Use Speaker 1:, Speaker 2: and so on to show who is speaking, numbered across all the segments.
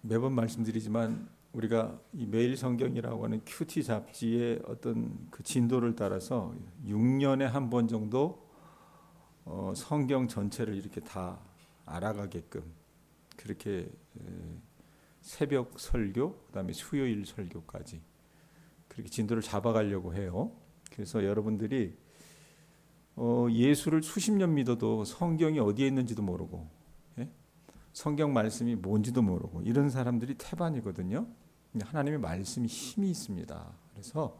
Speaker 1: 매번 말씀드리지만 우리가 이 매일 성경이라고 하는 큐티 잡지의 어떤 그 진도를 따라서 6년에 한 번 정도 성경 전체를 이렇게 다 알아가게끔 그렇게 새벽 설교, 그다음에 수요일 설교까지 그렇게 진도를 잡아가려고 해요. 그래서 여러분들이 예수를 수십 년 믿어도 성경이 어디에 있는지도 모르고, 예? 성경 말씀이 뭔지도 모르고 이런 사람들이 태반이거든요. 하나님의 말씀이 힘이 있습니다. 그래서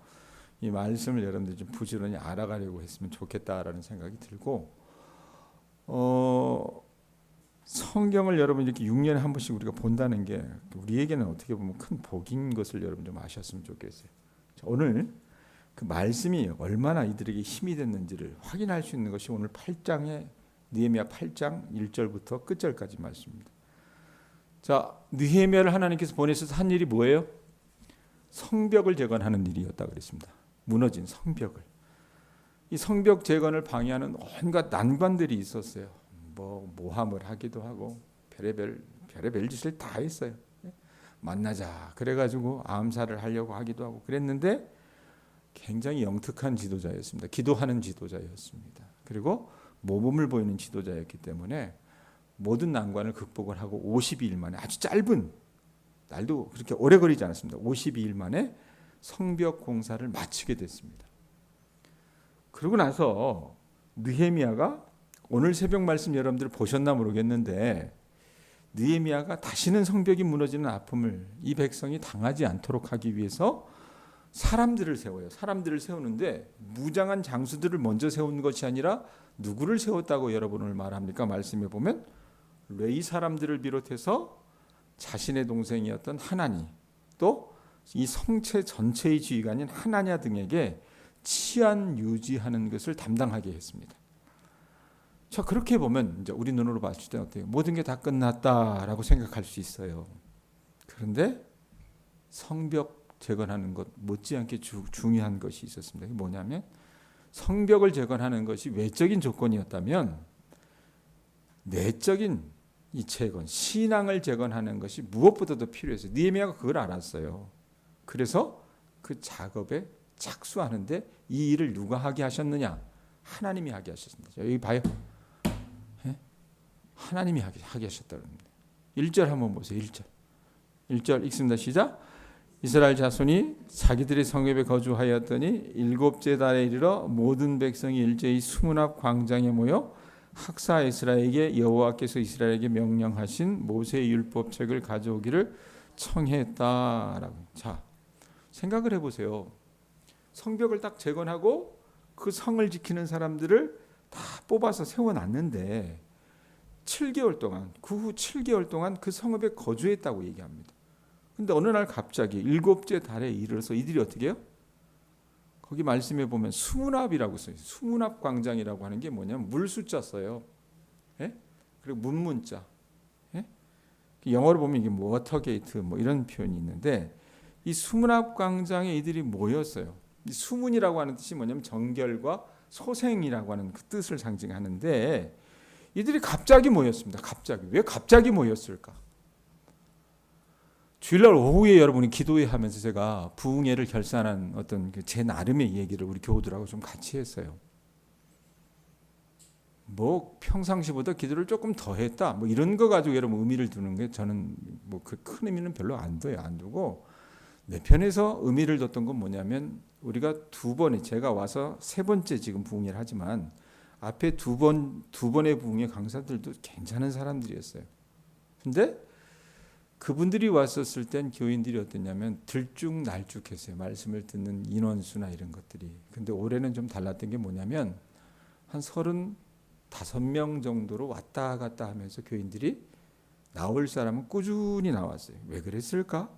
Speaker 1: 이 말씀을 여러분들 좀 부지런히 알아가려고 했으면 좋겠다라는 생각이 들고, 성경을 여러분 이렇게 6년에 한 번씩 우리가 본다는 게 우리에게는 어떻게 보면 큰 복인 것을 여러분 좀 아셨으면 좋겠어요. 자, 오늘 그 말씀이 얼마나 이들에게 힘이 됐는지를 확인할 수 있는 것이 오늘 8장의 느헤미야 8장 1절부터 끝절까지 말씀입니다. 자, 느헤미야를 하나님께서 보내셔서 한 일이 뭐예요? 성벽을 재건하는 일이었다 그랬습니다. 무너진 성벽을. 이 성벽 재건을 방해하는 온갖 난관들이 있었어요. 모함을 하기도 하고 별의별 짓을 다 했어요. 만나자 그래가지고 암살을 하려고 하기도 하고 그랬는데 굉장히 영특한 지도자였습니다. 기도하는 지도자였습니다. 그리고 모범을 보이는 지도자였기 때문에 모든 난관을 극복을 하고 52일 만에, 아주 짧은 날도 그렇게 오래 걸리지 않았습니다. 52일 만에 성벽 공사를 마치게 됐습니다. 그러고 나서 느헤미야가, 오늘 새벽 말씀 여러분들 보셨나 모르겠는데, 느헤미야가 다시는 성벽이 무너지는 아픔을 이 백성이 당하지 않도록 하기 위해서 사람들을 세워요. 사람들을 세우는데 무장한 장수들을 먼저 세운 것이 아니라 누구를 세웠다고 여러분을 말합니까? 말씀해 보면 레위 사람들을 비롯해서 자신의 동생이었던 하나니, 또 이 성체 전체의 지휘관인 하나냐 등에게 치안 유지하는 것을 담당하게 했습니다. 자, 그렇게 보면 이제 우리 눈으로 봤을 때 어때요? 모든 게 다 끝났다라고 생각할 수 있어요. 그런데 성벽 재건하는 것 못지않게 중요한 것이 있었습니다. 그게 뭐냐면 성벽을 재건하는 것이 외적인 조건이었다면 내적인 이 재건, 신앙을 재건하는 것이 무엇보다도 필요했어요. 느헤미야가 그걸 알았어요. 그래서 그 작업에 착수하는데 이 일을 누가 하게 하셨느냐? 하나님이 하게 하셨습니다. 여기 봐요. 하나님이 하게 하셨다는 겁니다. 1절 한번 보세요. 1절 읽습니다. 시작. 이스라엘 자손이 자기들의 성읍에 거주하였더니 일곱째 달에 이르러 모든 백성이 일제히 수문 앞 광장에 모여 학사 에스라에게 여호와께서 이스라엘에게 명령하신 모세의 율법책을 가져오기를 청했다라고. 자, 생각을 해보세요. 성벽을 딱 재건하고 그 성을 지키는 사람들을 다 뽑아서 세워놨는데 7개월 동안, 그 후 7개월 동안 그 성읍에 거주했다고 얘기합니다. 근데 어느 날 갑자기 일곱째 달에 이르러서 이들이 어떻게 해요? 거기 말씀해 보면 수문앞이라고 써요. 수문앞 광장이라고 하는 게 뭐냐면 물 숫자 써요. 예? 그리고 문자. 예? 영어로 보면 이게 뭐 워터게이트 뭐 이런 표현이 있는데 이 수문앞 광장에 이들이 모였어요. 이 수문이라고 하는 뜻이 뭐냐면 정결과 소생이라고 하는 그 뜻을 상징하는데 이들이 갑자기 모였습니다. 갑자기. 왜 갑자기 모였을까? 주일날 오후에 여러분이 기도회 하면서 제가 부흥회를 결산한 어떤 제 나름의 얘기를 우리 교우들하고 좀 같이 했어요. 뭐 평상시보다 기도를 조금 더 했다. 뭐 이런 거 가지고 여러분 의미를 두는 게 저는 뭐 그 큰 의미는 별로 안 둬요. 안 두고 내 편에서 의미를 뒀던 건 뭐냐면 우리가 두 번에, 제가 와서 세 번째 지금 부흥회를 하지만 앞에 두 번의 부흥회 강사들도 괜찮은 사람들이었어요. 근데 그분들이 왔었을 땐 교인들이 어땠냐면 들쭉날쭉했어요. 말씀을 듣는 인원수나 이런 것들이. 근데 올해는 좀 달랐던 게 뭐냐면 한 35명 정도로 왔다 갔다 하면서 교인들이 나올 사람은 꾸준히 나왔어요. 왜 그랬을까?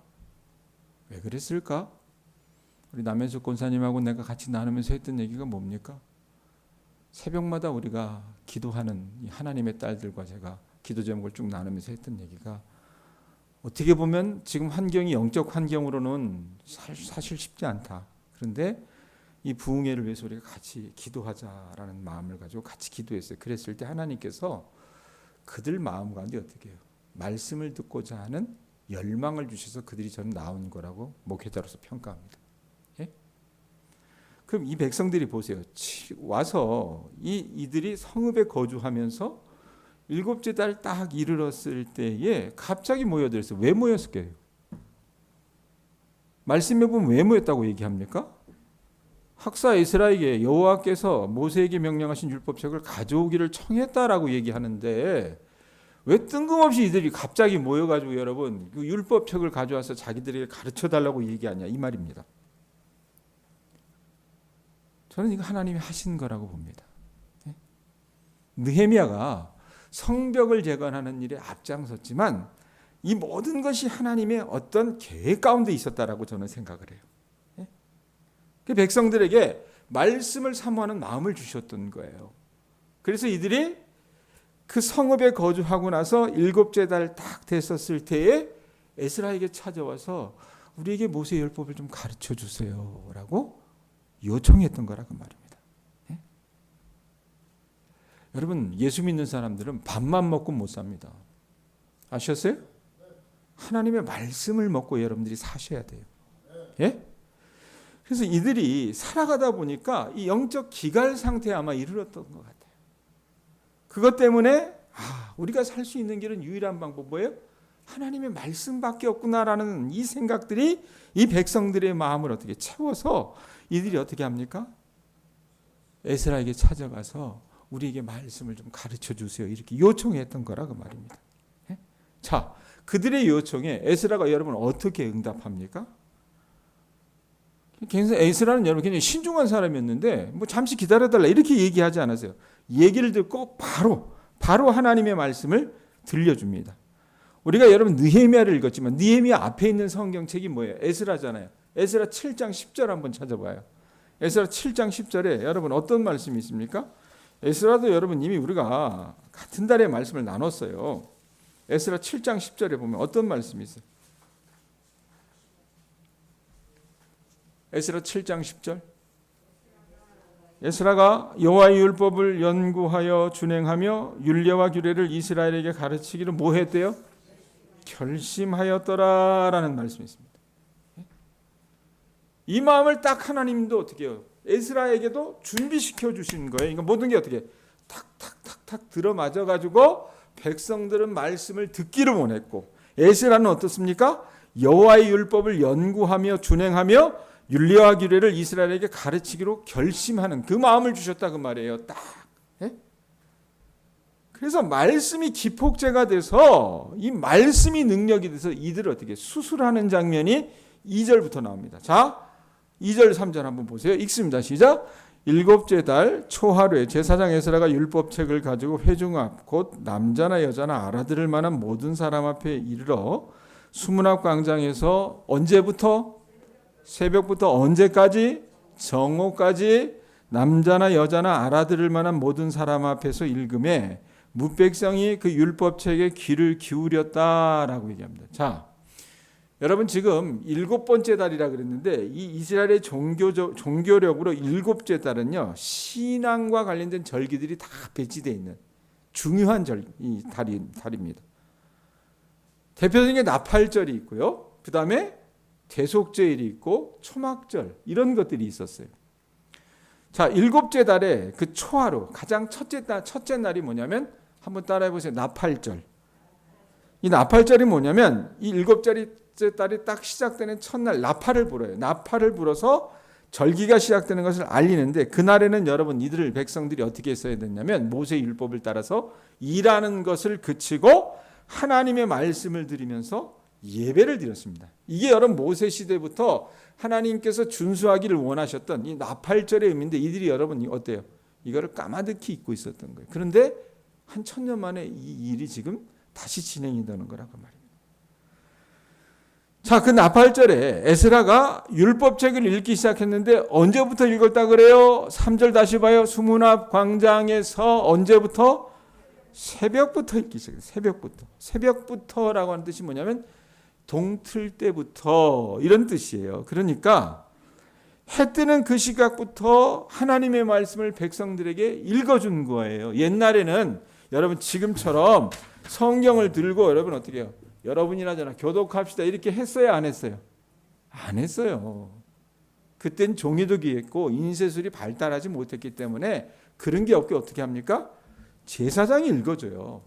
Speaker 1: 우리 남현숙 권사님하고 내가 같이 나누면서 했던 얘기가 뭡니까? 새벽마다 우리가 기도하는 이 하나님의 딸들과 제가 기도 제목을 쭉 나누면서 했던 얘기가 어떻게 보면 지금 환경이 영적 환경으로는 사실 쉽지 않다. 그런데 이 부흥회를 위해서 우리가 같이 기도하자라는 마음을 가지고 같이 기도했어요. 그랬을 때 하나님께서 그들 마음 가운데 어떻게 해요? 말씀을 듣고자 하는 열망을 주셔서 그들이 저는 나온 거라고 목회자로서 평가합니다. 예? 그럼 이 백성들이 보세요. 와서 이들이 성읍에 거주하면서 7째 달 딱 이르렀을 때에 갑자기 모여들었어요. 왜 모였을까요? 말씀해 보면 왜 모였다고 얘기합니까? 학사 에스라에게 여호와께서 모세에게 명령하신 율법책을 가져오기를 청했다라고 얘기하는데 왜 뜬금없이 이들이 갑자기 모여가지고 여러분 그 율법책을 가져와서 자기들에게 가르쳐달라고 얘기하냐 이 말입니다. 저는 이거 하나님이 하신 거라고 봅니다. 느헤미야가 성벽을 재건하는 일에 앞장섰지만 이 모든 것이 하나님의 어떤 계획 가운데 있었다라고 저는 생각을 해요. 그 백성들에게 말씀을 사모하는 마음을 주셨던 거예요. 그래서 이들이 그 성읍에 거주하고 나서 7째 달 딱 됐었을 때에 에스라에게 찾아와서 우리에게 모세 율법을 좀 가르쳐 주세요라고 요청했던 거라고 말입니다. 여러분 예수 믿는 사람들은 밥만 먹고 못 삽니다. 아셨어요? 하나님의 말씀을 먹고 여러분들이 사셔야 돼요. 예? 그래서 이들이 살아가다 보니까 이 영적 기갈 상태에 아마 이르렀던 것 같아요. 그것 때문에 우리가 살 수 있는 길은 유일한 방법 뭐예요? 하나님의 말씀밖에 없구나라는 이 생각들이 이 백성들의 마음을 어떻게 채워서 이들이 어떻게 합니까? 에스라에게 찾아가서 우리에게 말씀을 좀 가르쳐 주세요. 이렇게 요청했던 거라고 말입니다. 자, 그들의 요청에 에스라가 여러분 어떻게 응답합니까? 에스라는 여러분 굉장히 신중한 사람이었는데 뭐 잠시 기다려달라 이렇게 얘기하지 않았어요. 얘기를 듣고 바로 하나님의 말씀을 들려줍니다. 우리가 여러분 느헤미야를 읽었지만 느헤미야 앞에 있는 성경책이 뭐예요? 에스라잖아요. 에스라 7장 10절 한번 찾아봐요. 에스라 7장 10절에 여러분 어떤 말씀이 있습니까? 에스라도 여러분 이미 우리가 같은 달에 말씀을 나눴어요. 에스라 7장 10절에 보면 어떤 말씀이 있어요? 에스라 7장 10절. 에스라가 여호와의 율법을 연구하여 준행하며 율례와 규례를 이스라엘에게 가르치기를 뭐 했대요? 결심하였더라라는 말씀이 있습니다. 이 마음을 딱 하나님도 어떻게 해요? 에스라에게도 준비시켜 주신 거예요. 그러니까 모든 게 어떻게 탁탁탁탁 들어맞아 가지고 백성들은 말씀을 듣기를 원했고 에스라는 어떻습니까? 여호와의 율법을 연구하며 준행하며 율례와 규례를 이스라엘에게 가르치기로 결심하는 그 마음을 주셨다 그 말이에요. 딱. 그래서 말씀이 기폭제가 돼서 이 말씀이 능력이 돼서 이들을 어떻게 수술하는 장면이 2절부터 나옵니다. 자, 2절 3절 한번 보세요. 읽습니다. 시작. 7째 달 초하루에 제사장 에스라가 율법책을 가지고 회중 앞 곧 남자나 여자나 알아들을 만한 모든 사람 앞에 이르러 수문앞 광장에서 언제부터? 새벽부터 언제까지? 정오까지 남자나 여자나 알아들을 만한 모든 사람 앞에서 읽음에 뭇백성이 그 율법책에 귀를 기울였다라고 얘기합니다. 자, 여러분 지금 7번째 달이라 그랬는데 이 이스라엘의 종교력으로 7째 달은요 신앙과 관련된 절기들이 다 배치되어 있는 중요한 달입니다. 대표적인 게 나팔절이 있고요. 그 다음에 대속죄일이 있고 초막절 이런 것들이 있었어요. 자, 7째 달에 그 초하루 가장 첫째 날이 뭐냐면 한번 따라해 보세요. 나팔절. 이 나팔절이 뭐냐면 이 7째 달이 딱 시작되는 첫날 나팔을 불어요. 나팔을 불어서 절기가 시작되는 것을 알리는데 그날에는 여러분 이들을 백성들이 어떻게 했어야 됐냐면 모세 율법을 따라서 일하는 것을 그치고 하나님의 말씀을 드리면서 예배를 드렸습니다. 이게 여러분 모세 시대부터 하나님께서 준수하기를 원하셨던 이 나팔절의 의미인데 이들이 여러분 어때요? 이거를 까마득히 잊고 있었던 거예요. 그런데 한 1000년 만에 이 일이 지금 다시 진행이 되는 거라고 말입니다. 자, 그 나팔절에 에스라가 율법책을 읽기 시작했는데 언제부터 읽었다 그래요? 3절 다시 봐요. 수문앞 광장에서 언제부터? 새벽부터 읽기 시작했어요. 새벽부터라고 하는 뜻이 뭐냐면 동틀 때부터 이런 뜻이에요. 그러니까 해 뜨는 그 시각부터 하나님의 말씀을 백성들에게 읽어준 거예요. 옛날에는 여러분 지금처럼 성경을 들고 여러분 어떻게 해요? 여러분이나 저나 교독합시다 이렇게 했어요, 안 했어요? 안 했어요. 그땐 종이도 귀했고 인쇄술이 발달하지 못했기 때문에 그런 게 없게 어떻게 합니까? 제사장이 읽어줘요.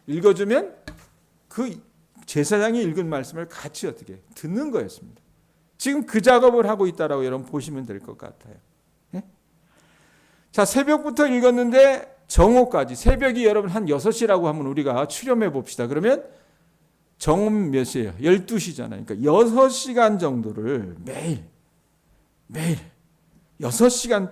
Speaker 1: 읽어주면 그 제사장이 읽은 말씀을 같이 어떻게 듣는 거였습니다. 지금 그 작업을 하고 있다라고 여러분 보시면 될 것 같아요. 네? 자, 새벽부터 읽었는데 정오까지, 새벽이 여러분 한 6시라고 하면 우리가 추렴해 봅시다. 그러면 정오는 몇 시예요? 12시잖아요. 그러니까 6시간 정도를 매일 6시간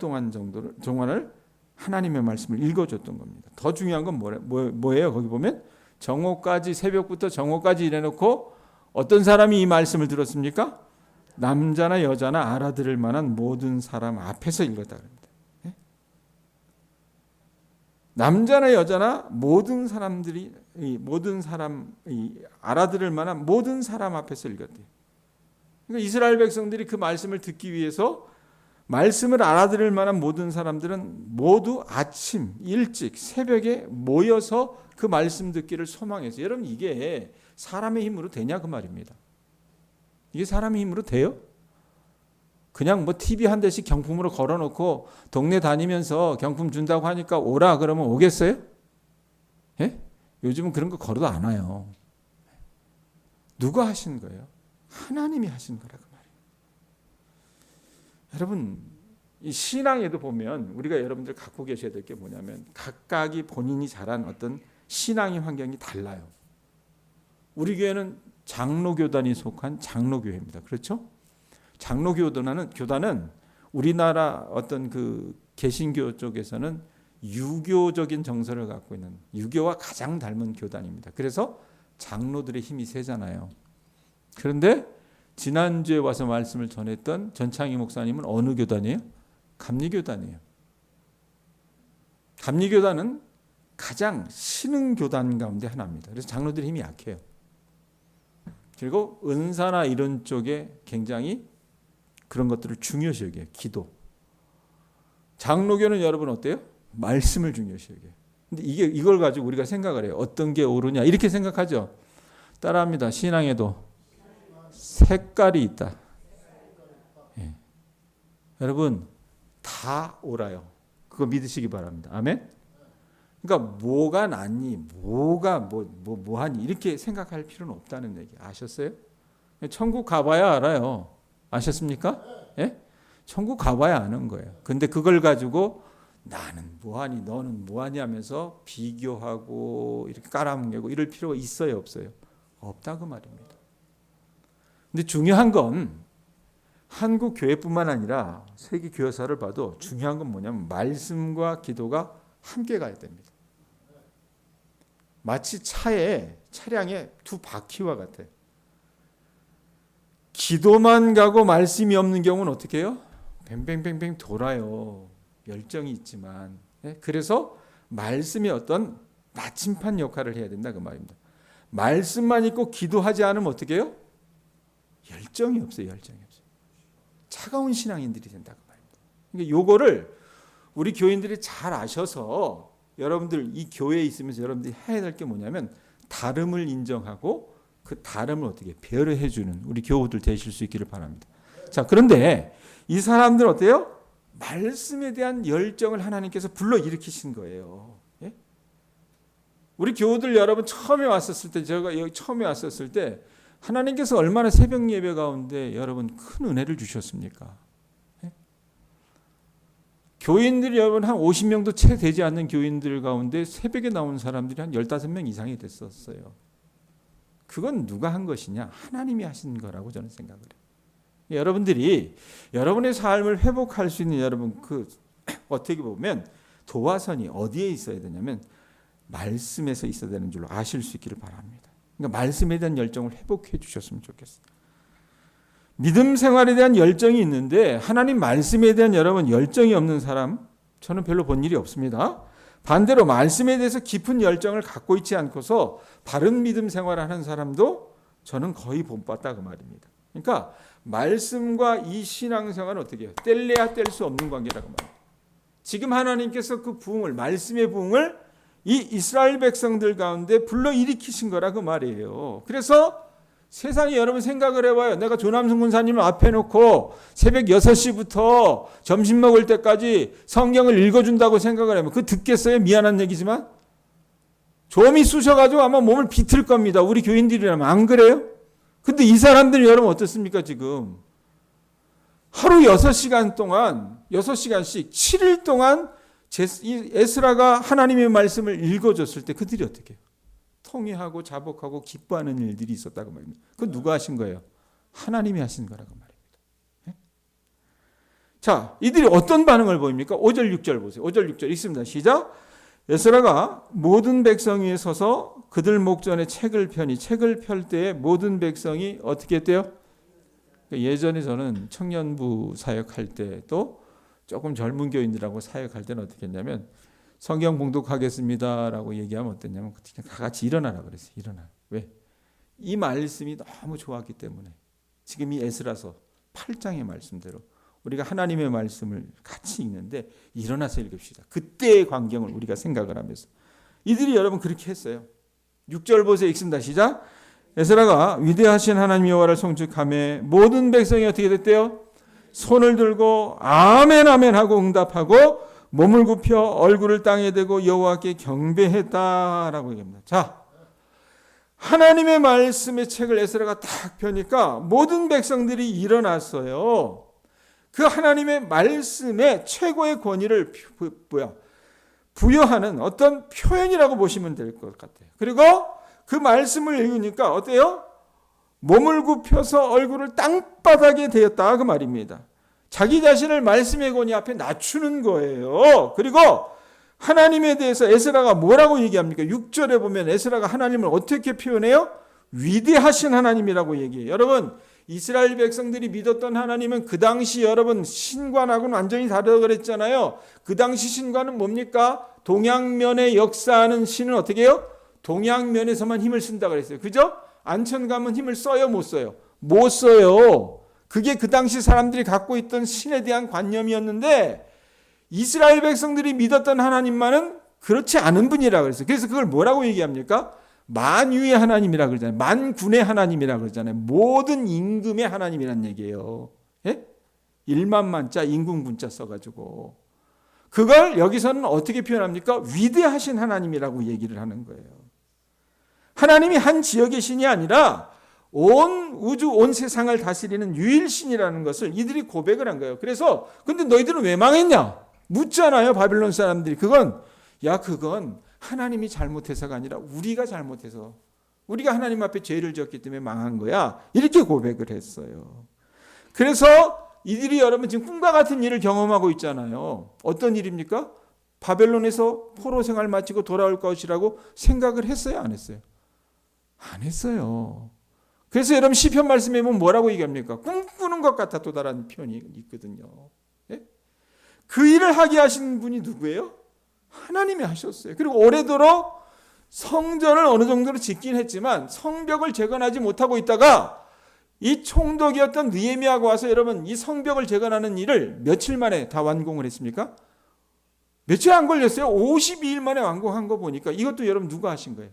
Speaker 1: 동안을 하나님의 말씀을 읽어줬던 겁니다. 더 중요한 건 뭐예요? 거기 보면 정오까지, 새벽부터 정오까지 일해놓고 어떤 사람이 이 말씀을 들었습니까? 남자나 여자나 알아들을 만한 모든 사람 앞에서 읽었다 그럽니다. 예? 남자나 여자나 모든 사람이 알아들을 만한 모든 사람 앞에서 읽었대요. 그러니까 이스라엘 백성들이 그 말씀을 듣기 위해서 말씀을 알아들을 만한 모든 사람들은 모두 아침 일찍 새벽에 모여서 그 말씀 듣기를 소망해서, 여러분 이게 사람의 힘으로 되냐 그 말입니다. 이게 사람의 힘으로 돼요? 그냥 뭐 TV 한 대씩 경품으로 걸어놓고 동네 다니면서 경품 준다고 하니까 오라 그러면 오겠어요? 예? 요즘은 그런 거 걸어도 안 와요. 누가 하신 거예요? 하나님이 하신 거라고 말이에요. 여러분, 이 신앙에도 보면 우리가 여러분들 갖고 계셔야 될 게 뭐냐면 각각이 본인이 자란 어떤 신앙의 환경이 달라요. 우리 교회는 장로교단이 속한 장로교회입니다. 그렇죠? 장로교단은 우리나라 어떤 그 개신교 쪽에서는 유교적인 정서를 갖고 있는, 유교와 가장 닮은 교단입니다. 그래서 장로들의 힘이 세잖아요. 그런데 지난주에 와서 말씀을 전했던 전창희 목사님은 어느 교단이에요? 감리교단이에요. 감리교단은 가장 신흥교단 가운데 하나입니다. 그래서 장로들의 힘이 약해요. 그리고 은사나 이런 쪽에 굉장히 그런 것들을 중요시 여겨요. 기도. 장로교는 여러분 어때요? 말씀을 중요시 여겨요. 근데 이걸 가지고 우리가 생각을 해요. 어떤 게 옳으냐 이렇게 생각하죠. 따라합니다. 신앙에도 색깔이 있다. 예. 여러분 다 옳아요. 그거 믿으시기 바랍니다. 아멘. 그러니까 뭐가 낫니, 뭐가 뭐하니 이렇게 생각할 필요는 없다는 얘기 아셨어요? 천국 가봐야 알아요. 아셨습니까? 예? 천국 가봐야 아는 거예요. 근데 그걸 가지고 나는 뭐하니, 너는 뭐하니 하면서 비교하고 이렇게 깔아뭉개고 이럴 필요가 있어요, 없어요? 없다 그 말입니다. 근데 중요한 건 한국 교회뿐만 아니라 세계 교회사를 봐도 중요한 건 뭐냐면 말씀과 기도가 함께 가야 됩니다. 마치 차량에 두 바퀴와 같아요. 기도만 가고 말씀이 없는 경우는 어떻게 해요? 뱅뱅뱅뱅 돌아요. 열정이 있지만. 그래서 말씀이 어떤 나침판 역할을 해야 된다 그 말입니다. 말씀만 있고 기도하지 않으면 어떻게 해요? 열정이 없어요. 열정이 없어요. 차가운 신앙인들이 된다 그 말입니다. 그러니까 요거를 우리 교인들이 잘 아셔서 여러분들 이 교회에 있으면서 여러분들이 해야 될 게 뭐냐면 다름을 인정하고 그 다름을 어떻게 배려해 주는 우리 교우들 되실 수 있기를 바랍니다. 자, 그런데 이 사람들 어때요? 말씀에 대한 열정을 하나님께서 불러일으키신 거예요. 예? 우리 교우들 여러분 처음에 왔었을 때, 제가 여기 처음에 왔었을 때 하나님께서 얼마나 새벽 예배 가운데 여러분 큰 은혜를 주셨습니까? 예? 교인들이 여러분 한 50명도 채 되지 않는 교인들 가운데 새벽에 나온 사람들이 한 15명 이상이 됐었어요. 그건 누가 한 것이냐? 하나님이 하신 거라고 저는 생각을 해요. 여러분들이 여러분의 삶을 회복할 수 있는 여러분 어떻게 보면 도화선이 어디에 있어야 되냐면 말씀에서 있어야 되는 줄로 아실 수 있기를 바랍니다. 그러니까 말씀에 대한 열정을 회복해 주셨으면 좋겠어요. 믿음 생활에 대한 열정이 있는데 하나님 말씀에 대한 여러분 열정이 없는 사람 저는 별로 본 일이 없습니다. 반대로 말씀에 대해서 깊은 열정을 갖고 있지 않고서 바른 믿음 생활을 하는 사람도 저는 거의 못 봤다 그 말입니다. 그러니까 말씀과 이 신앙생활은 어떻게 해요? 뗄래야 뗄 수 없는 관계라고 말합니다. 지금 하나님께서 그 부흥을, 말씀의 부흥을 이 이스라엘 백성들 가운데 불러일으키신 거라 그 말이에요. 그래서 세상에 여러분 생각을 해봐요. 내가 조남순 군사님을 앞에 놓고 새벽 6시부터 점심 먹을 때까지 성경을 읽어준다고 생각을 하면 그 듣겠어요? 미안한 얘기지만 좀이 쑤셔가지고 아마 몸을 비틀 겁니다. 우리 교인들이라면 안 그래요? 근데 이 사람들이 여러분 어떻습니까 지금? 하루 6시간 동안 6시간씩 7일 동안 에스라가 하나님의 말씀을 읽어줬을 때 그들이 어떻게 해요? 통회하고 자복하고 기뻐하는 일들이 있었다고 말입니다. 그건 누가 하신 거예요? 하나님이 하신 거라고 말입니다. 네? 자, 이들이 어떤 반응을 보입니까? 5절 6절 보세요. 5절 6절 읽습니다. 시작. 에스라가 모든 백성 위에 서서 그들 목전에 책을 펴니 책을 펼 때에 모든 백성이 어떻게 했대요? 예전에 저는 청년부 사역할 때도 조금 젊은 교인들하고 사역할 때는 어떻게 했냐면 성경 봉독하겠습니다라고 얘기하면 어땠냐면 그냥 다 같이 일어나라 그랬어요. 일어나. 왜? 이 말씀이 너무 좋았기 때문에 지금 이 에스라서 8장의 말씀대로 우리가 하나님의 말씀을 같이 읽는데 일어나서 읽읍시다. 그때의 광경을 우리가 생각을 하면서 이들이 여러분 그렇게 했어요. 6절 보세요. 읽습니다. 시작. 에스라가 위대하신 하나님 여호와를 송축하며 모든 백성이 어떻게 됐대요? 손을 들고 아멘 아멘 하고 응답하고 몸을 굽혀 얼굴을 땅에 대고 여호와께 경배했다라고 얘기합니다. 자, 하나님의 말씀의 책을 에스라가 딱 펴니까 모든 백성들이 일어났어요. 그 하나님의 말씀의 최고의 권위를 부여하는 어떤 표현이라고 보시면 될 것 같아요. 그리고 그 말씀을 읽으니까 어때요? 몸을 굽혀서 얼굴을 땅바닥에 대었다 그 말입니다. 자기 자신을 말씀의 권위 앞에 낮추는 거예요. 그리고 하나님에 대해서 에스라가 뭐라고 얘기합니까? 6절에 보면 에스라가 하나님을 어떻게 표현해요? 위대하신 하나님이라고 얘기해요. 여러분, 이스라엘 백성들이 믿었던 하나님은 그 당시 여러분 신관하고는 완전히 다르다고 그랬잖아요. 그 당시 신관은 뭡니까? 동양면에 역사하는 신은 어떻게 해요? 동양면에서만 힘을 쓴다고 그랬어요. 그죠? 안천 가면 힘을 써요? 못 써요? 못 써요. 그게 그 당시 사람들이 갖고 있던 신에 대한 관념이었는데 이스라엘 백성들이 믿었던 하나님만은 그렇지 않은 분이라고 그랬어요. 그래서 그걸 뭐라고 얘기합니까? 만유의 하나님이라 그러잖아요. 만군의 하나님이라 그러잖아요. 모든 임금의 하나님이란 얘기예요. 예? 1만만자 임금군자 써가지고 그걸 여기서는 어떻게 표현합니까? 위대하신 하나님이라고 얘기를 하는 거예요. 하나님이 한 지역의 신이 아니라 온 우주, 온 세상을 다스리는 유일신이라는 것을 이들이 고백을 한 거예요. 그래서 근데 너희들은 왜 망했냐? 묻잖아요. 바빌론 사람들이. 그건 하나님이 잘못해서가 아니라 우리가 잘못해서 우리가 하나님 앞에 죄를 지었기 때문에 망한 거야. 이렇게 고백을 했어요. 그래서 이들이 여러분 지금 꿈과 같은 일을 경험하고 있잖아요. 어떤 일입니까? 바벨론에서 포로 생활 마치고 돌아올 것이라고 생각을 했어요? 안 했어요? 안 했어요. 그래서 여러분 시편 말씀에 보면 뭐라고 얘기합니까? 꿈꾸는 것 같아 도달한 표현이 있거든요. 예? 그 일을 하게 하신 분이 누구예요? 하나님이 하셨어요. 그리고 오래도록 성전을 어느 정도로 짓긴 했지만 성벽을 재건하지 못하고 있다가 이 총독이었던 느헤미야가 와서 여러분 이 성벽을 재건하는 일을 며칠 만에 다 완공을 했습니까? 며칠 안 걸렸어요. 52일 만에 완공한 거 보니까 이것도 여러분 누가 하신 거예요?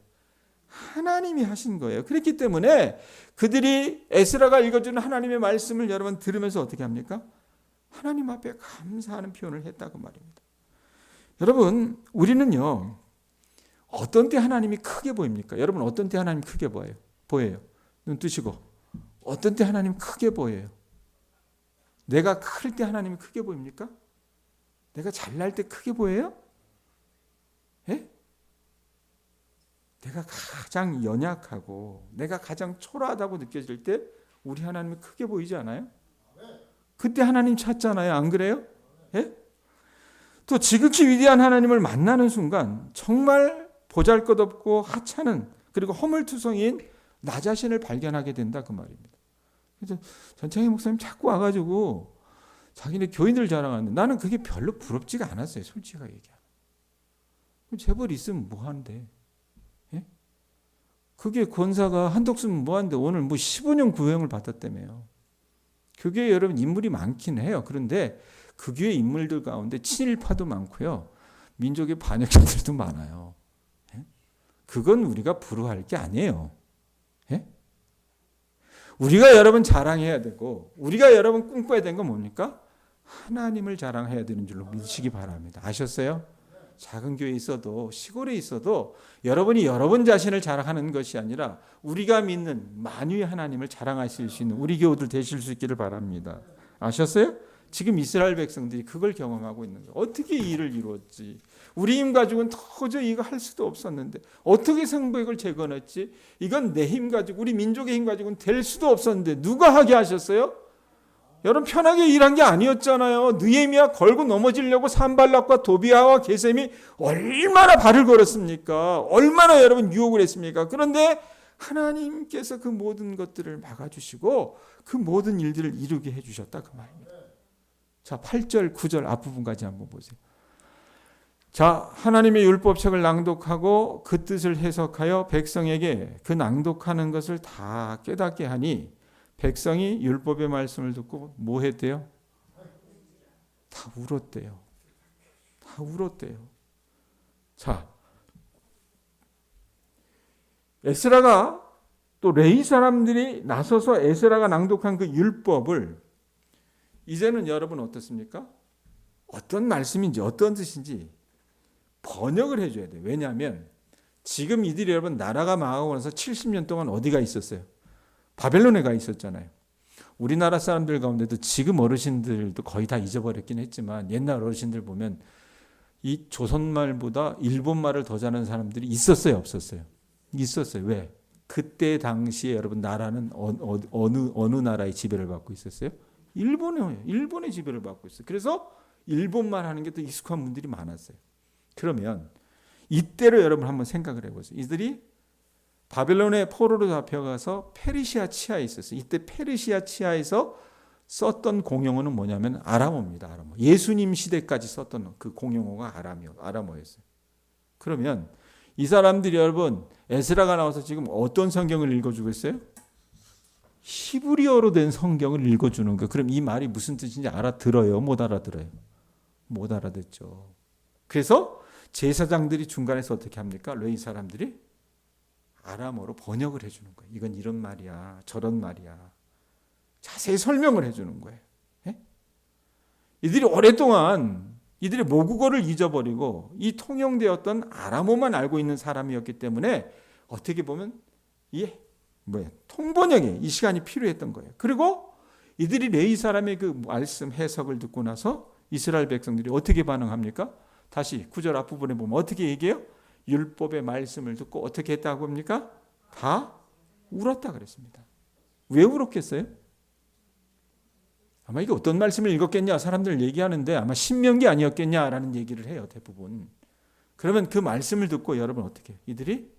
Speaker 1: 하나님이 하신 거예요. 그렇기 때문에 그들이 에스라가 읽어주는 하나님의 말씀을 여러분 들으면서 어떻게 합니까? 하나님 앞에 감사하는 표현을 했다고 말입니다. 여러분 우리는요 어떤 때 하나님이 크게 보입니까? 여러분 어떤 때 하나님 크게 보여요? 눈 뜨시고 어떤 때 하나님 크게 보여요? 내가 클 때 하나님이 크게 보입니까? 내가 잘날 때 크게 보여요? 예? 내가 가장 연약하고 내가 가장 초라하다고 느껴질 때 우리 하나님이 크게 보이지 않아요? 그때 하나님 찾잖아요. 안 그래요? 예? 또 지극히 위대한 하나님을 만나는 순간 정말 보잘것없고 하찮은 그리고 허물투성이인 나 자신을 발견하게 된다 그 말입니다. 그래서 전창희 목사님 자꾸 와가지고 자기네 교인들 자랑하는데 나는 그게 별로 부럽지가 않았어요. 솔직하게 얘기하면. 재벌 있으면 뭐하는데. 예? 그게 권사가 한턱 쓰면 뭐하는데 오늘 15년 구형을 받았다며요. 교계에 여러분 인물이 많긴 해요. 그런데 그 교회 인물들 가운데 친일파도 많고요. 민족의 반역자들도 많아요. 그건 우리가 부러워할 게 아니에요. 예? 우리가 여러분 자랑해야 되고 우리가 여러분 꿈꿔야 되는 건 뭡니까? 하나님을 자랑해야 되는 줄로 믿으시기 바랍니다. 아셨어요? 작은 교회에 있어도 시골에 있어도 여러분이 여러분 자신을 자랑하는 것이 아니라 우리가 믿는 만유의 하나님을 자랑하실 수 있는 우리 교우들 되실 수 있기를 바랍니다. 아셨어요? 지금 이스라엘 백성들이 그걸 경험하고 있는 거예요. 어떻게 이 일을 이루었지? 우리 힘 가지고는 도저히 이거 할 수도 없었는데 어떻게 성벽을 재건했지? 이건 내 힘 가지고 우리 민족의 힘 가지고는 될 수도 없었는데 누가 하게 하셨어요? 여러분 편하게 일한 게 아니었잖아요. 느헤미야 걸고 넘어지려고 산발락과 도비아와 게셈이 얼마나 발을 걸었습니까? 얼마나 여러분 유혹을 했습니까? 그런데 하나님께서 그 모든 것들을 막아주시고 그 모든 일들을 이루게 해주셨다 그 말입니다. 자, 8절 9절 앞부분까지 한번 보세요. 자, 하나님의 율법책을 낭독하고 그 뜻을 해석하여 백성에게 그 낭독하는 것을 다 깨닫게 하니 백성이 율법의 말씀을 듣고 뭐 했대요? 다 울었대요. 다 울었대요. 자, 에스라가 또 레위 사람들이 나서서 에스라가 낭독한 그 율법을 이제는 여러분 어떻습니까? 어떤 말씀인지 어떤 뜻인지 번역을 해줘야 돼요. 왜냐하면 지금 이들이 여러분 나라가 망하고 나서 70년 동안 어디가 있었어요? 바벨론에 가 있었잖아요. 우리나라 사람들 가운데도 지금 어르신들도 거의 다 잊어버렸긴 했지만 옛날 어르신들 보면 이 조선말보다 일본말을 더 잘하는 사람들이 있었어요, 없었어요? 있었어요. 왜? 그때 당시에 여러분 나라는 어느 나라의 지배를 받고 있었어요? 일본의 지배를 받고 있어요. 그래서 일본말 하는 게 더 익숙한 분들이 많았어요. 그러면 이때를 여러분 한번 생각을 해보세요. 이들이 바벨론의 포로로 잡혀가서 페르시아 치하에 있었어요. 이때 페르시아 치하에서 썼던 공용어는 뭐냐면 아람어입니다. 아람어. 예수님 시대까지 썼던 그 공용어가 아람어였어요. 그러면 이 사람들이 여러분 에스라가 나와서 지금 어떤 성경을 읽어주고 있어요? 히브리어로 된 성경을 읽어주는 거예요. 그럼 이 말이 무슨 뜻인지 알아들어요? 못 알아들어요? 못 알아듣죠. 그래서 제사장들이 중간에서 어떻게 합니까? 레위 사람들이 아람어로 번역을 해주는 거예요. 이건 이런 말이야, 저런 말이야. 자세히 설명을 해주는 거예요. 예? 이들이 오랫동안 이들의 모국어를 잊어버리고 이 통용되었던 아람어만 알고 있는 사람이었기 때문에 어떻게 보면 통번역에 이 시간이 필요했던 거예요. 그리고 이들이 레위 사람의 그 말씀 해석을 듣고 나서 이스라엘 백성들이 어떻게 반응합니까? 다시 9절 앞부분에 보면 어떻게 얘기해요? 율법의 말씀을 듣고 어떻게 했다고 합니까? 다 울었다 그랬습니다. 왜 울었겠어요? 아마 이게 어떤 말씀을 읽었겠냐 사람들 얘기하는데 아마 신명기 아니었겠냐라는 얘기를 해요. 대부분. 그러면 그 말씀을 듣고 여러분 어떻게 해요? 이들이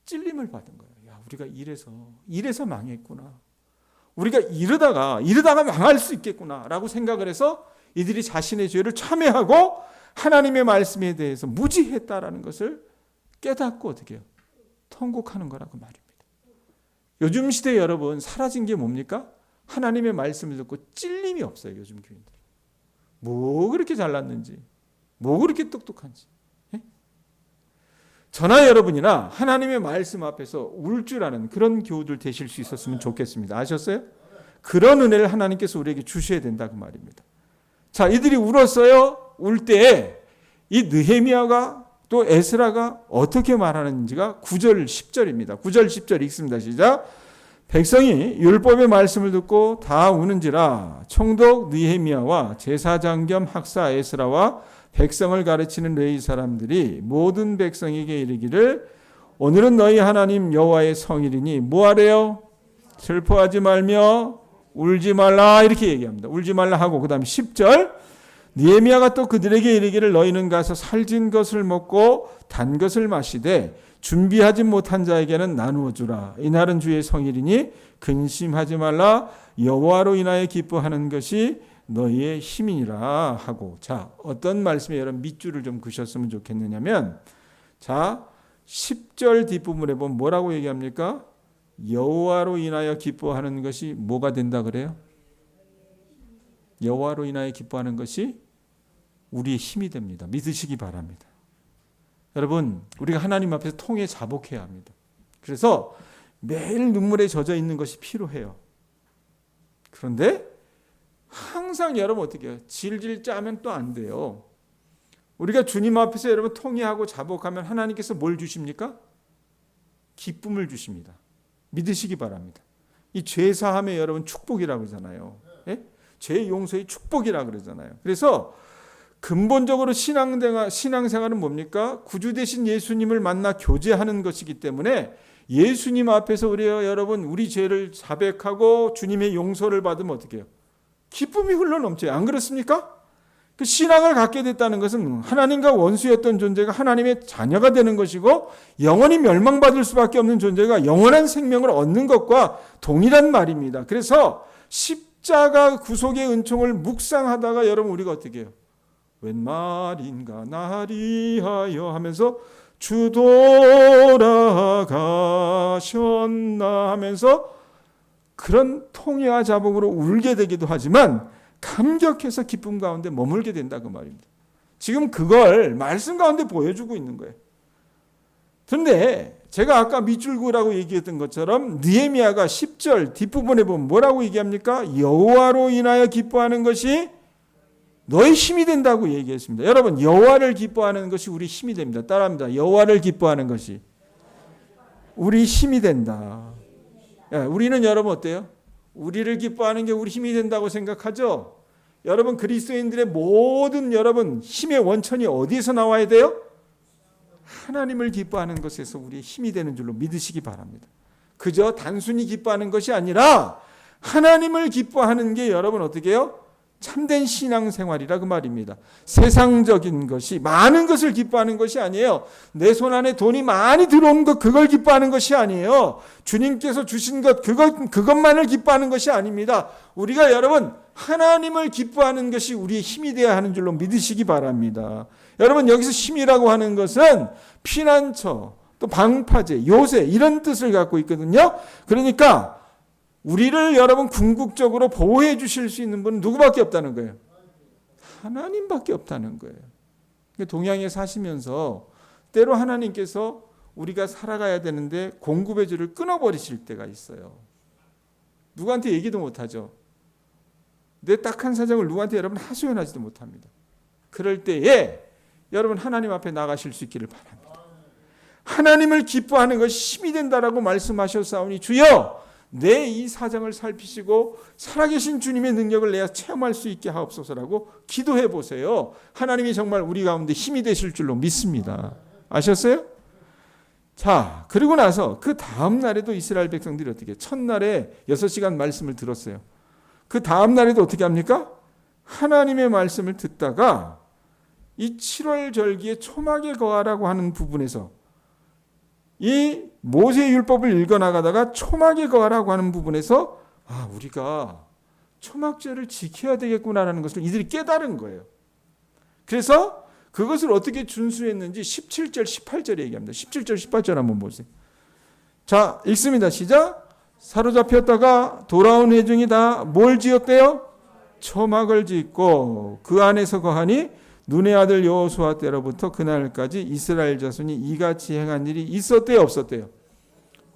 Speaker 1: 찔림을 받은 거예요. 야, 우리가 이래서 망했구나. 우리가 이러다가 망할 수 있겠구나라고 생각을 해서 이들이 자신의 죄를 참회하고 하나님의 말씀에 대해서 무지했다라는 것을 깨닫고 어떻게 해요? 통곡하는 거라고 말입니다. 요즘 시대 여러분 사라진 게 뭡니까? 하나님의 말씀을 듣고 찔림이 없어요. 요즘 교인들. 뭐 그렇게 잘났는지, 뭐 그렇게 똑똑한지. 예? 저나 여러분이나 하나님의 말씀 앞에서 울 줄 아는 그런 교우들 되실 수 있었으면 좋겠습니다. 아셨어요? 그런 은혜를 하나님께서 우리에게 주셔야 된다 그 말입니다. 자, 이들이 울었어요. 울 때에 이 느헤미야가 또 에스라가 어떻게 말하는지가 9절 10절입니다. 9절 10절 읽습니다. 시작. 백성이 율법의 말씀을 듣고 다 우는지라 총독 느헤미야와 제사장 겸 학사 에스라와 백성을 가르치는 레위 사람들이 모든 백성에게 이르기를 오늘은 너희 하나님 여호와의 성일이니 뭐하래요? 슬퍼하지 말며 울지 말라 이렇게 얘기합니다. 울지 말라 하고 그 다음 10절 느헤미야가 또 그들에게 이르기를 너희는 가서 살진 것을 먹고 단 것을 마시되 준비하지 못한 자에게는 나누어 주라. 이날은 주의 성일이니 근심하지 말라. 여호와로 인하여 기뻐하는 것이 너희의 힘이니라 하고. 자, 어떤 말씀에 여러분 밑줄을 좀 그셨으면 좋겠느냐면 자, 10절 뒷부분에 보면 뭐라고 얘기합니까? 여호와로 인하여 기뻐하는 것이 뭐가 된다 그래요? 여호와로 인하여 기뻐하는 것이 우리의 힘이 됩니다. 믿으시기 바랍니다. 여러분, 우리가 하나님 앞에서 통해 자복해야 합니다. 그래서 매일 눈물에 젖어 있는 것이 필요해요. 그런데 항상 여러분 어떻게 해요? 질질 짜면 또 안 돼요. 우리가 주님 앞에서 여러분 통회하고 자복하면 하나님께서 뭘 주십니까? 기쁨을 주십니다. 믿으시기 바랍니다. 이 죄사함의 여러분 축복이라고 그러잖아요. 예? 죄 용서의 축복이라고 그러잖아요. 그래서 근본적으로 신앙생활은 뭡니까? 구주 되신 예수님을 만나 교제하는 것이기 때문에 예수님 앞에서 여러분 우리 죄를 자백하고 주님의 용서를 받으면 어떻게 해요? 기쁨이 흘러넘쳐요. 안 그렇습니까? 그 신앙을 갖게 됐다는 것은 하나님과 원수였던 존재가 하나님의 자녀가 되는 것이고 영원히 멸망받을 수밖에 없는 존재가 영원한 생명을 얻는 것과 동일한 말입니다. 그래서 십자가 구속의 은총을 묵상하다가 여러분 우리가 어떻게 해요? 웬 말인가 나리하여 하면서 주 돌아가셨나 하면서 그런 통회와 자복으로 울게 되기도 하지만 감격해서 기쁨 가운데 머물게 된다 그 말입니다. 지금 그걸 말씀 가운데 보여주고 있는 거예요. 그런데 제가 아까 밑줄구라고 얘기했던 것처럼 느헤미야가 10절 뒷부분에 보면 뭐라고 얘기합니까? 여호와로 인하여 기뻐하는 것이 너의 힘이 된다고 얘기했습니다. 여러분 여호와를 기뻐하는 것이 우리 힘이 됩니다. 따라합니다. 여호와를 기뻐하는 것이 우리 힘이 된다. 우리는 여러분 어때요? 우리를 기뻐하는 게 우리 힘이 된다고 생각하죠? 여러분 그리스도인들의 모든 여러분 힘의 원천이 어디에서 나와야 돼요? 하나님을 기뻐하는 것에서 우리의 힘이 되는 줄로 믿으시기 바랍니다. 그저 단순히 기뻐하는 것이 아니라 하나님을 기뻐하는 게 여러분 어떻게 해요? 참된 신앙생활이라 그 말입니다. 세상적인 것이 많은 것을 기뻐하는 것이 아니에요. 내 손 안에 돈이 많이 들어온 것 그걸 기뻐하는 것이 아니에요. 주님께서 주신 것 그것만을 기뻐하는 것이 아닙니다. 우리가 여러분 하나님을 기뻐하는 것이 우리의 힘이 되어야 하는 줄로 믿으시기 바랍니다. 여러분 여기서 힘이라고 하는 것은 피난처 또 방파제 요새 이런 뜻을 갖고 있거든요. 그러니까 우리를 여러분 궁극적으로 보호해 주실 수 있는 분은 누구밖에 없다는 거예요? 하나님밖에 없다는 거예요. 동양에 사시면서 때로 하나님께서 우리가 살아가야 되는데 공급의 줄을 끊어버리실 때가 있어요. 누구한테 얘기도 못하죠. 내 딱한 사정을 누구한테 여러분 하소연하지도 못합니다. 그럴 때에 여러분 하나님 앞에 나가실 수 있기를 바랍니다. 하나님을 기뻐하는 것이 힘이 된다라고 말씀하셨사오니 주여 내 이 사정을 살피시고 살아계신 주님의 능력을 내가 체험할 수 있게 하옵소서라고 기도해 보세요. 하나님이 정말 우리 가운데 힘이 되실 줄로 믿습니다. 아셨어요? 자, 그리고 나서 그 다음 날에도 이스라엘 백성들이 어떻게 해요? 첫날에 6시간 말씀을 들었어요. 그 다음 날에도 어떻게 합니까? 하나님의 말씀을 듣다가 이 7월 절기에 초막에 거하라고 하는 부분에서 이 모세의 율법을 읽어나가다가 초막에 거하라고 하는 부분에서 우리가 초막절을 지켜야 되겠구나라는 것을 이들이 깨달은 거예요. 그래서 그것을 어떻게 준수했는지 17절 18절에 얘기합니다. 17절 18절 한번 보세요. 자, 읽습니다. 시작. 사로잡혔다가 돌아온 회중이 다 뭘 지었대요? 초막을 짓고 그 안에서 거하니 눈의 아들 여호수아 때로부터 그날까지 이스라엘 자손이 이같이 행한 일이 있었대요, 없었대요?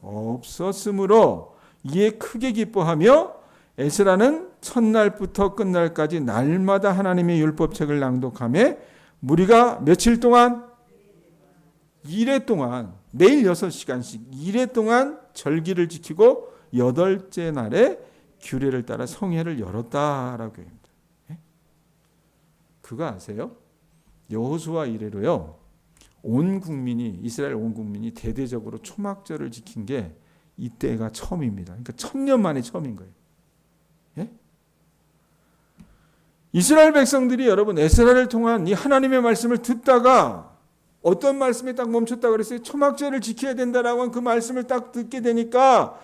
Speaker 1: 없었으므로 이에 크게 기뻐하며 에스라는 첫날부터 끝날까지 날마다 하나님의 율법책을 낭독하며 무리가 며칠 동안? 1회 동안 매일 6시간씩 1회 동안 절기를 지키고 8째 날에 규례를 따라 성회를 열었다라고 합니다. 그거 아세요? 여호수아 이래로요. 온 국민이 이스라엘 온 국민이 대대적으로 초막절을 지킨 게 이때가 처음입니다. 그러니까 1000년 만에 처음인 거예요. 예? 이스라엘 백성들이 여러분 에스라를 통한 이 하나님의 말씀을 듣다가 어떤 말씀에 딱 멈췄다 그랬어요? 초막절을 지켜야 된다라고 한 그 말씀을 딱 듣게 되니까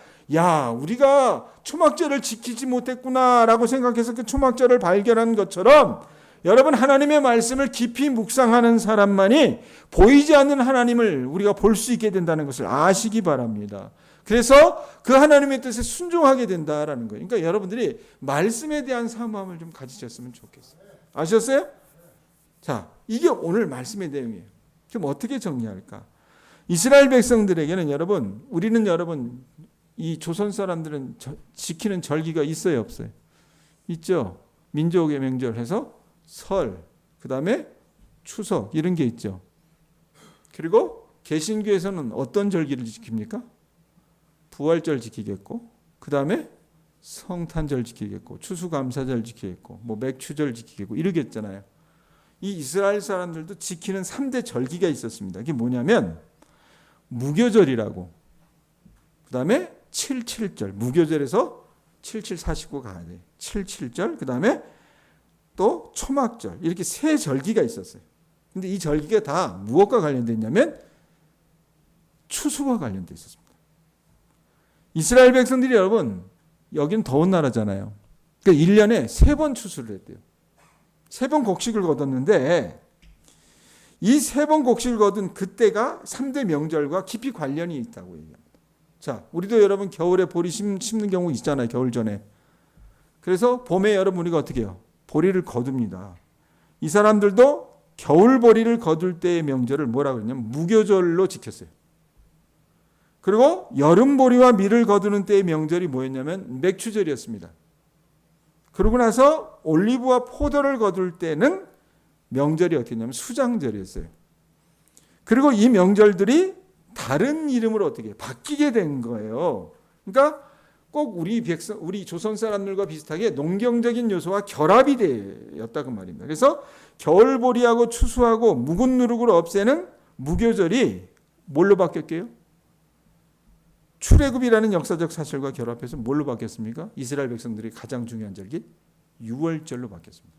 Speaker 1: 우리가 초막절을 지키지 못했구나라고 생각해서 그 초막절을 발견한 것처럼 여러분 하나님의 말씀을 깊이 묵상하는 사람만이 보이지 않는 하나님을 우리가 볼 수 있게 된다는 것을 아시기 바랍니다. 그래서 그 하나님의 뜻에 순종하게 된다라는 거예요. 그러니까 여러분들이 말씀에 대한 사모함을 좀 가지셨으면 좋겠어요. 아셨어요? 자, 이게 오늘 말씀의 내용이에요. 그럼 어떻게 정리할까? 이스라엘 백성들에게는 여러분, 우리는 여러분 이 조선 사람들은 지키는 절기가 있어요, 없어요? 있죠. 민족의 명절해서 설, 그 다음에 추석 이런 게 있죠. 그리고 개신교에서는 어떤 절기를 지킵니까? 부활절 지키겠고, 그 다음에 성탄절 지키겠고, 추수감사절 지키겠고, 뭐 맥추절 지키겠고 이러겠잖아요. 이 이스라엘 사람들도 지키는 3대 절기가 있었습니다. 이게 뭐냐면 무교절이라고, 그 다음에 77절, 무교절에서 7749 가야 돼. 77절, 그 다음에 또 초막절, 이렇게 3절기가 있었어요. 근데 이 절기가 다 무엇과 관련되어 있냐면 추수와 관련되어 있었습니다. 이스라엘 백성들이 여러분, 여기는 더운 나라잖아요. 그러니까 1년에 3번 추수를 했대요. 3번 곡식을 거뒀는데 이 3번 곡식을 거둔 그때가 3대 명절과 깊이 관련이 있다고 얘기합니다. 자, 우리도 여러분 겨울에 보리 심는 경우 있잖아요. 겨울 전에. 그래서 봄에 여러분 우리가 어떻게 해요? 보리를 거둡니다. 이 사람들도 겨울 보리를 거둘 때의 명절을 뭐라고 그러냐면 무교절로 지켰어요. 그리고 여름 보리와 밀을 거두는 때의 명절이 뭐였냐면 맥추절이었습니다. 그러고 나서 올리브와 포도를 거둘 때는 명절이 어떻게 했냐면 수장절이었어요. 그리고 이 명절들이 다른 이름으로 어떻게 바뀌게 된 거예요. 그러니까 꼭 우리 조선 사람들과 비슷하게 농경적인 요소와 결합이 되었다고 말입니다. 그래서 겨울보리하고 추수하고 묵은 누룩을 없애는 무교절이 뭘로 바뀌었게요? 출애굽이라는 역사적 사실과 결합해서 뭘로 바뀌었습니까? 이스라엘 백성들이 가장 중요한 절기 유월절로 바뀌었습니다.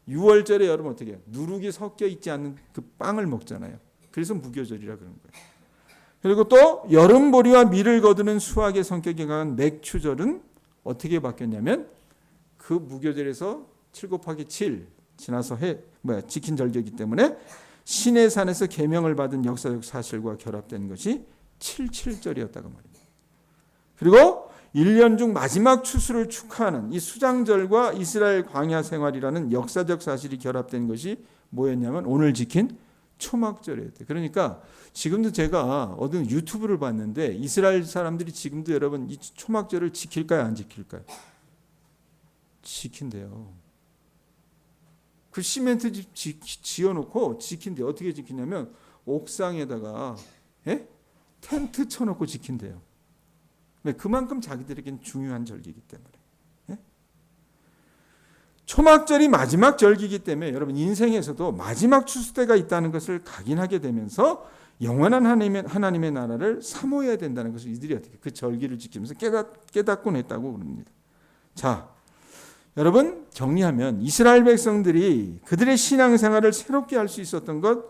Speaker 1: 유월절에 여러분 어떻게 해요? 누룩이 섞여 있지 않는 그 빵을 먹잖아요. 그래서 무교절이라 그런 거예요. 그리고 또 여름보리와 밀을 거두는 수확의 성격이 강한 맥추절은 어떻게 바뀌었냐면 그 무교절에서 7 곱하기 7 지나서 지킨 절기이기 때문에 시내산에서 계명을 받은 역사적 사실과 결합된 것이 77절이었다고 말입니다. 그리고 1년 중 마지막 추수를 축하하는 이 수장절과 이스라엘 광야 생활이라는 역사적 사실이 결합된 것이 뭐였냐면 오늘 지킨 초막절이었대요. 그러니까 지금도 제가 어느 유튜브를 봤는데 이스라엘 사람들이 지금도 여러분 이 초막절을 지킬까요? 안 지킬까요? 지킨대요. 그 시멘트 집 지어놓고 지킨대요. 어떻게 지키냐면 옥상에다가 텐트 쳐놓고 지킨대요. 그만큼 자기들에겐 중요한 절기이기 때문에. 초막절이 마지막 절기이기 때문에 여러분 인생에서도 마지막 추수 때가 있다는 것을 각인하게 되면서 영원한 하나님의 나라를 사모해야 된다는 것을 이들이 어떻게 그 절기를 지키면서 깨닫곤 했다고 그럽니다. 자, 여러분 정리하면 이스라엘 백성들이 그들의 신앙생활을 새롭게 할 수 있었던 것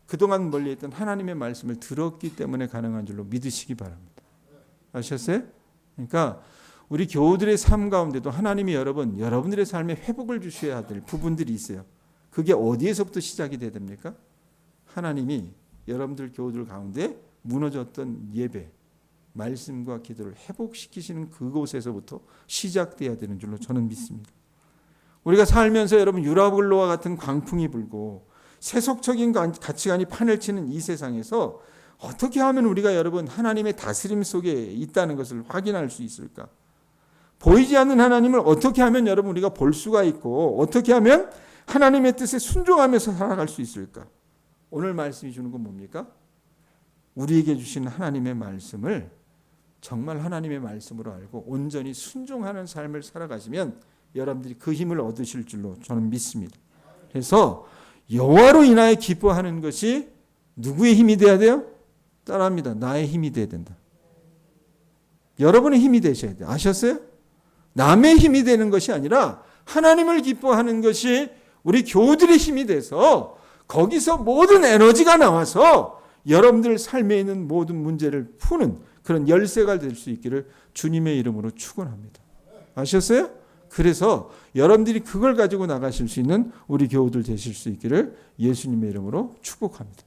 Speaker 1: 그동안 멀리했던 하나님의 말씀을 들었기 때문에 가능한 줄로 믿으시기 바랍니다. 아셨어요? 그러니까 우리 교우들의 삶 가운데도 하나님이 여러분들의 삶에 회복을 주셔야 될 부분들이 있어요. 그게 어디에서부터 시작이 돼야 됩니까? 하나님이 여러분들 교우들 가운데 무너졌던 예배, 말씀과 기도를 회복시키시는 그곳에서부터 시작돼야 되는 줄로 저는 믿습니다. 우리가 살면서 여러분 유라블로와 같은 광풍이 불고 세속적인 가치관이 판을 치는 이 세상에서 어떻게 하면 우리가 여러분 하나님의 다스림 속에 있다는 것을 확인할 수 있을까? 보이지 않는 하나님을 어떻게 하면 여러분 우리가 볼 수가 있고 어떻게 하면 하나님의 뜻에 순종하면서 살아갈 수 있을까? 오늘 말씀이 주는 건 뭡니까? 우리에게 주신 하나님의 말씀을 정말 하나님의 말씀으로 알고 온전히 순종하는 삶을 살아가시면 여러분들이 그 힘을 얻으실 줄로 저는 믿습니다. 그래서 여호와로 인하여 기뻐하는 것이 누구의 힘이 돼야 돼요? 따라합니다. 나의 힘이 돼야 된다. 여러분의 힘이 되셔야 돼요. 아셨어요? 남의 힘이 되는 것이 아니라 하나님을 기뻐하는 것이 우리 교우들의 힘이 돼서 거기서 모든 에너지가 나와서 여러분들 삶에 있는 모든 문제를 푸는 그런 열쇠가 될 수 있기를 주님의 이름으로 축원합니다. 아셨어요? 그래서 여러분들이 그걸 가지고 나가실 수 있는 우리 교우들 되실 수 있기를 예수님의 이름으로 축복합니다.